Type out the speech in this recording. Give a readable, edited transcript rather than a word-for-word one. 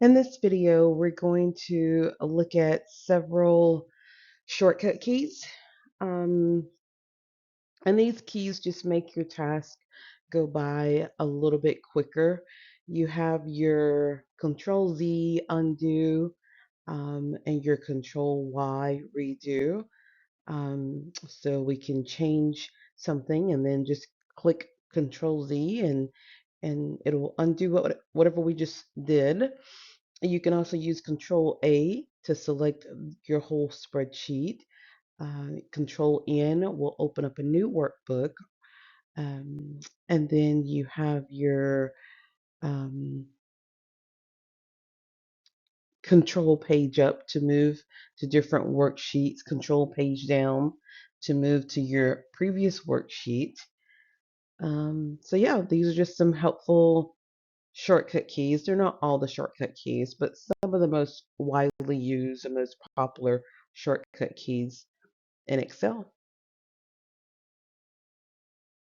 In this video, we're going to look at several shortcut keys. Um, and these keys just make your task go by a little bit quicker. You have your Control Z undo and your Control Y redo. So we can change something and then just click Control Z and it'll undo whatever we just did. You can also use Control A to select your whole spreadsheet. Control N will open up a new workbook. Um, and then you have your um, control page up to move to different worksheets, control page down to move to your previous worksheet. So yeah, these are just some helpful shortcut keys. They're not all the shortcut keys, but some of the most widely used and most popular shortcut keys in Excel.